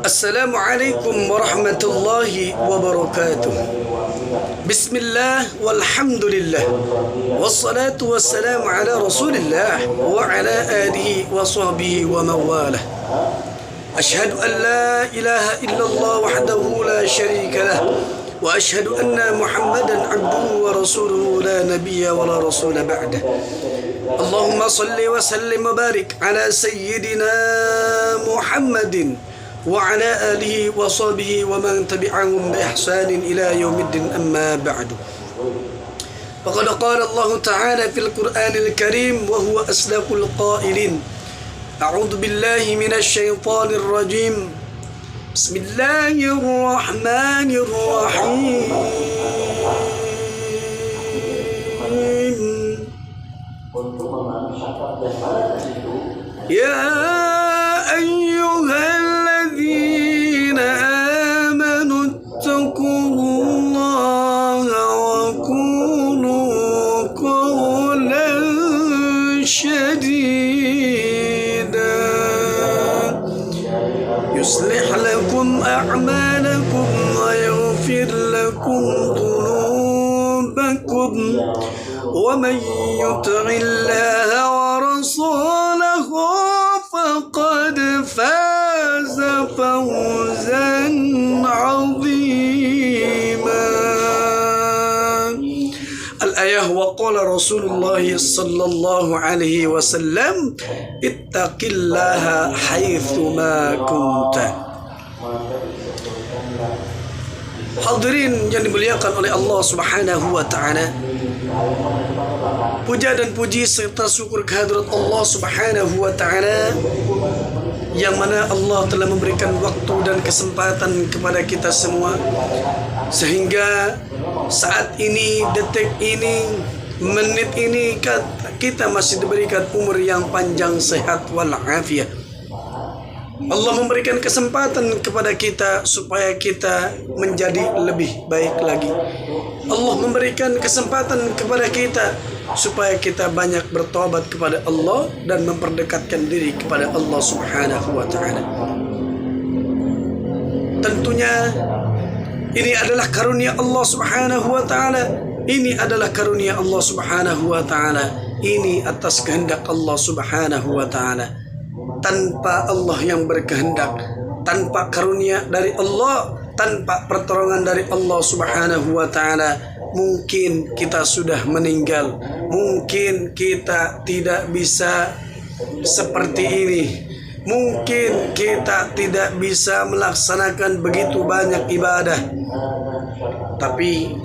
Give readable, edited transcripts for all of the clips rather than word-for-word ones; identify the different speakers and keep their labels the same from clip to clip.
Speaker 1: Assalamualaikum warahmatullahi wabarakatuh. Bismillah walhamdulillah wassalatu wassalamu ala rasulillah wa ala alihi wa sahbihi wa mawalah. Ashhadu an la ilaha illallah wahdahu la syarika lah wa ashhadu anna Muhammadan abduhu wa rasuluhu la nabiyya wa la rasula ba'dah. Allahumma salli wa sallim wa barik ala sayyidina Muhammadin wa ala alihi wa sahbihi wa man tabi'ahum bi ihsanin ila yaumiddin, amma ba'du. Faqad qala Allah ta'ala fil Qur'anil Karim wa huwa asdaqul qailin. A'udzu billahi minasy syaithanir rajim. Bismillahirrahmanirrahim. Ya ayyuhalladzina amanu ittaqullaha wa qulu qawlan sadida yuslih lakum a'malakum wa yaghfir lakum dhunubakum wa man yuti'illaha wa rasulahu faqad faza fawzan 'azima. Al-ayah wa qala Rasulullah sallallahu alaihi wasallam ittaqillaha haitsu ma kunta. Hadirin yang dimuliakan oleh Allah Subhanahu wa taala, puja dan puji serta syukur kehadirat Allah Subhanahu wa taala yang mana Allah telah memberikan waktu dan kesempatan kepada kita semua sehingga saat ini, detik ini, menit ini kita masih diberikan umur yang panjang, sehat walafiat. Allah memberikan kesempatan kepada kita supaya kita menjadi lebih baik lagi. Allah memberikan kesempatan kepada kita supaya kita banyak bertobat kepada Allah dan memperdekatkan diri kepada Allah Subhanahu wa taala. Tentunya ini adalah karunia Allah Subhanahu wa taala. Ini adalah karunia Allah Subhanahu wa taala. Ini atas kehendak Allah Subhanahu wa taala. Tanpa Allah yang berkehendak, tanpa karunia dari Allah, tanpa pertolongan dari Allah Subhanahu wa taala, mungkin kita sudah meninggal. Mungkin kita tidak bisa seperti ini. Mungkin kita tidak bisa melaksanakan begitu banyak ibadah.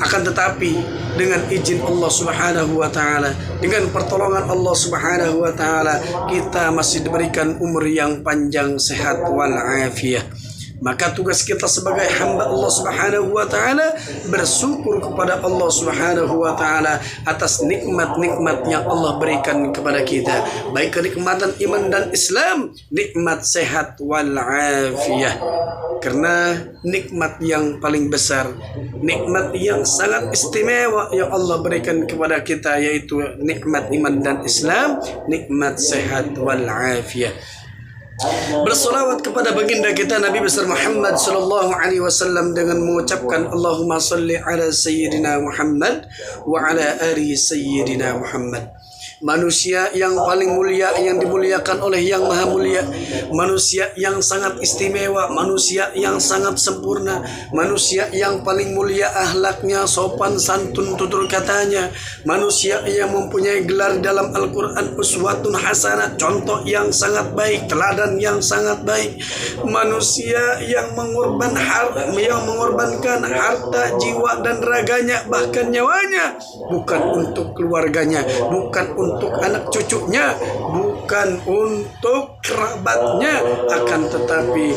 Speaker 1: Akan tetapi dengan izin Allah Subhanahu wa taala, dengan pertolongan Allah Subhanahu wa taala, kita masih diberikan umur yang panjang, sehat wal afiah. Maka tugas kita sebagai hamba Allah Subhanahu wa taala bersyukur kepada Allah Subhanahu wa taala atas nikmat-nikmat yang Allah berikan kepada kita, baik kenikmatan iman dan Islam, nikmat sehat wal afiyah. Karena nikmat yang paling besar, nikmat yang sangat istimewa yang Allah berikan kepada kita yaitu nikmat iman dan Islam, nikmat sehat wal afiyah. Bersolawat kepada baginda kita Nabi besar Muhammad sallallahu alaihi wasallam dengan mengucapkan Allahumma salli ala sayyidina Muhammad wa ala ali sayyidina Muhammad. Manusia yang paling mulia, yang dimuliakan oleh yang maha mulia, manusia yang sangat istimewa, manusia yang sangat sempurna, manusia yang paling mulia akhlaknya, sopan santun tutur katanya, manusia yang mempunyai gelar dalam Al-Quran uswatun hasanah, contoh yang sangat baik, teladan yang sangat baik, manusia yang mengorbankan harta, jiwa dan raganya, bahkan nyawanya, bukan untuk keluarganya, bukan untuk anak cucunya, bukan untuk kerabatnya, akan tetapi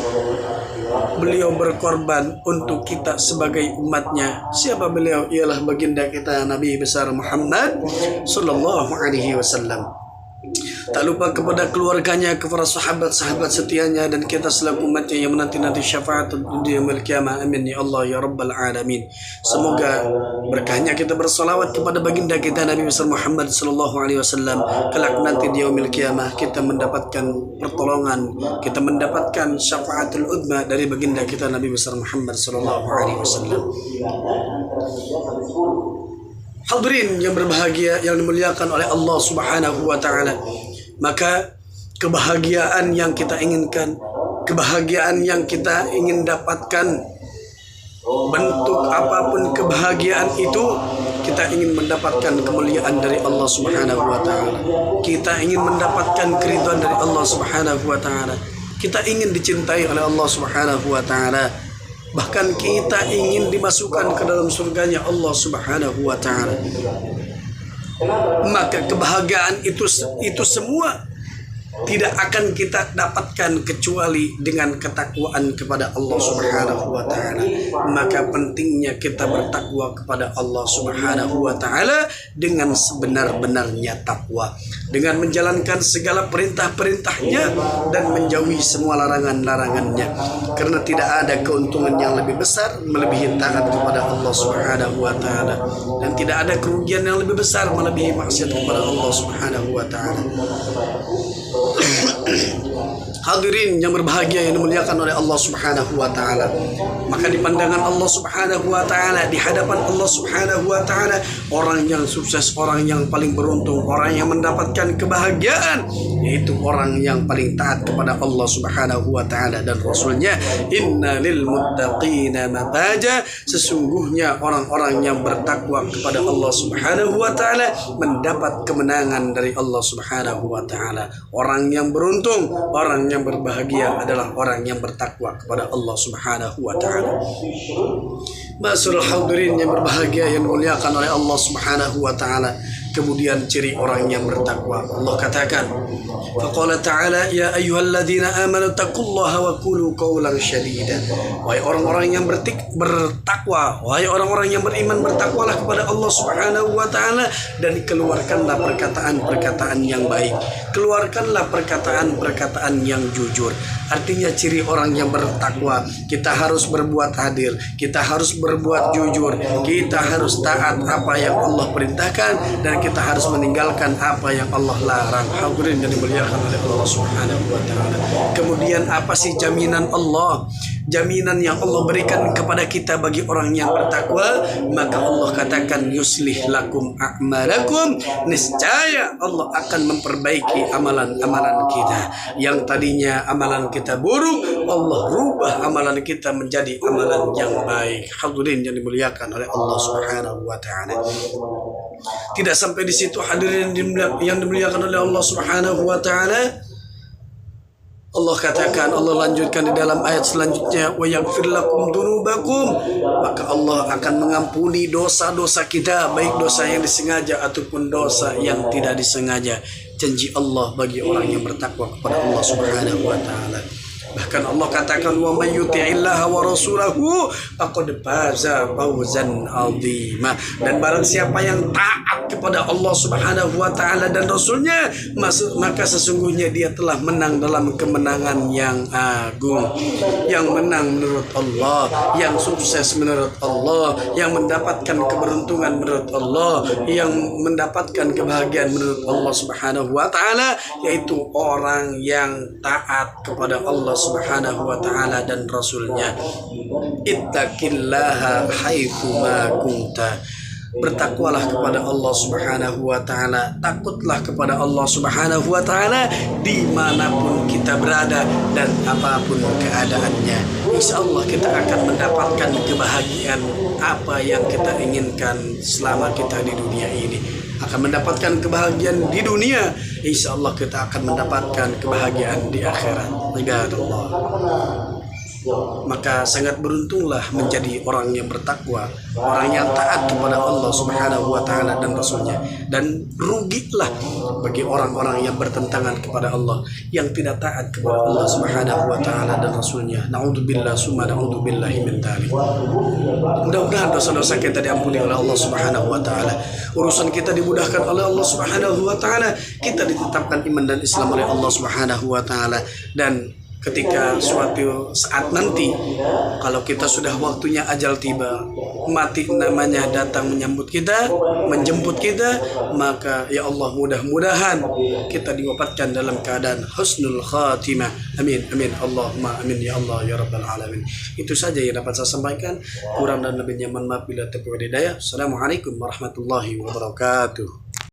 Speaker 1: beliau berkorban untuk kita sebagai umatnya. Siapa beliau? Ialah baginda kita Nabi besar Muhammad sallallahu alaihi wasallam. Tak lupa kepada keluarganya, kepada sahabat-sahabat setianya, dan kita selaku umatnya yang menanti-nanti syafaat di yaumil qiyamah. Amin ya Allah ya rabbal alamin. Semoga berkahnya kita bersalawat kepada baginda kita Nabi besar Muhammad sallallahu alaihi wasallam. Kelak nanti di yaumil qiyamah kita mendapatkan pertolongan, kita mendapatkan syafaatul udma dari baginda kita Nabi besar Muhammad sallallahu alaihi wasallam. Hadirin yang berbahagia yang dimuliakan oleh Allah Subhanahu wa taala. Maka kebahagiaan yang kita inginkan, kebahagiaan yang kita ingin dapatkan, bentuk apapun kebahagiaan itu, kita ingin mendapatkan kemuliaan dari Allah Subhanahu wa taala. Kita ingin mendapatkan keridhaan dari Allah Subhanahu wa taala. Kita ingin dicintai oleh Allah Subhanahu wa taala. Bahkan kita ingin dimasukkan ke dalam surganya Allah Subhanahu wa taala. Maka kebahagiaan itu semua tidak akan kita dapatkan kecuali dengan ketakwaan kepada Allah Subhanahu wa taala. Maka pentingnya kita bertakwa kepada Allah Subhanahu wa taala dengan sebenar-benarnya takwa, dengan menjalankan segala perintah-perintahnya dan menjauhi semua larangan-larangannya. Karena tidak ada keuntungan yang lebih besar melebihi taat kepada Allah Subhanahu wa taala, dan tidak ada kerugian yang lebih besar melebihi maksiat kepada Allah Subhanahu wa taala. Hadirin yang berbahagia yang dimuliakan oleh Allah Subhanahu wa taala. Maka di pandangan Allah Subhanahu wa taala, di hadapan Allah Subhanahu wa taala, orang yang sukses, orang yang paling beruntung, orang yang mendapatkan kebahagiaan, yaitu orang yang paling taat kepada Allah Subhanahu wa taala dan Rasulnya. Inna lil muttaqina mafaja, sesungguhnya orang-orang yang bertakwa kepada Allah Subhanahu wa taala mendapat kemenangan dari Allah Subhanahu wa taala. Orang yang beruntung, orang yang berbahagia adalah orang yang bertakwa kepada Allah Subhanahu wa taala. Ma'asyiral hadirin yang berbahagia yang dimuliakan oleh Allah Subhanahu wa taala. Kemudian ciri orang yang bertakwa, Allah katakan, faqala ta'ala ya ayyuhalladzina amanu taqullaha wa qulu qawlan syadida. Wahai orang-orang yang bertakwa, wahai orang-orang yang beriman, bertakwalah kepada Allah Subhanahu wa taala dan keluarkanlah perkataan-perkataan yang baik. Keluarkanlah perkataan-perkataan yang jujur. Artinya ciri orang yang bertakwa, kita harus berbuat adil, kita harus berbuat jujur, kita harus taat apa yang Allah perintahkan, dan kita harus meninggalkan apa yang Allah larang. Hadirin yang dimuliakan oleh Allah Subhanahu wa taala. Kemudian apa sih jaminan Allah? Jaminan yang Allah berikan kepada kita bagi orang yang bertakwa, maka Allah katakan yuslih lakum a'malakum, niscaya Allah akan memperbaiki amalan-amalan kita. Yang tadinya amalan kita buruk, Allah rubah amalan kita menjadi amalan yang baik. Hadirin yang dimuliakan oleh Allah Subhanahu wa taala. Tidak sampai di situ, hadirin yang dimuliakan oleh Allah Subhanahu wa taala. Allah katakan, Allah lanjutkan di dalam ayat selanjutnya, wa yaghfir lakum dzunubakum, maka Allah akan mengampuni dosa-dosa kita, baik dosa yang disengaja ataupun dosa yang tidak disengaja. Janji Allah bagi orang yang bertakwa kepada Allah Subhanahu wa taala. Bahkan Allah katakan, wa may yuti'illaha wa rasulahu faqad faza fawzan 'azima. Dan barang siapa yang taat kepada Allah Subhanahu wa taala dan Rasulnya, maka sesungguhnya dia telah menang dalam kemenangan yang agung. Yang menang menurut Allah, yang sukses menurut Allah, yang mendapatkan keberuntungan menurut Allah, yang mendapatkan kebahagiaan menurut Allah Subhanahu wa taala, yaitu orang yang taat kepada Allah Subhanahu wa taala dan Rasulnya. Ittaqillaha haitsu ma kunta. Bertakwalah kepada Allah Subhanahu wa taala, takutlah kepada Allah Subhanahu wa taala dimanapun kita berada dan apapun keadaannya. Insyaallah kita akan mendapatkan kebahagiaan apa yang kita inginkan selama kita di dunia ini. Akan mendapatkan kebahagiaan di dunia, insyaallah kita akan mendapatkan kebahagiaan di akhirat. Ibadallah. maka sangat beruntunglah menjadi orang yang bertakwa, orang yang taat kepada Allah Subhanahu wa taala dan Rasulnya. Dan rugilah bagi orang-orang yang bertentangan kepada Allah, yang tidak taat kepada Allah Subhanahu wa taala dan Rasulnya. Naudzubillah summa naudzubillahi min dzalik. Mudah-mudahan dosa-dosa kita diampuni oleh Allah Subhanahu wa taala. Urusan kita dimudahkan oleh Allah Subhanahu wa taala. Kita ditetapkan iman dan Islam oleh Allah Subhanahu wa taala. Dan ketika suatu saat nanti, kalau kita sudah waktunya ajal tiba, mati namanya datang menyambut kita, menjemput kita, maka ya Allah, mudah-mudahan kita diwafatkan dalam keadaan husnul khatimah. Amin, amin, Allahumma amin ya Allah ya Rabbal alamin. Itu saja yang dapat saya sampaikan. Kurang dan lebihnya mohon maaf bila terdapat hidayah. Assalamualaikum warahmatullahi wabarakatuh.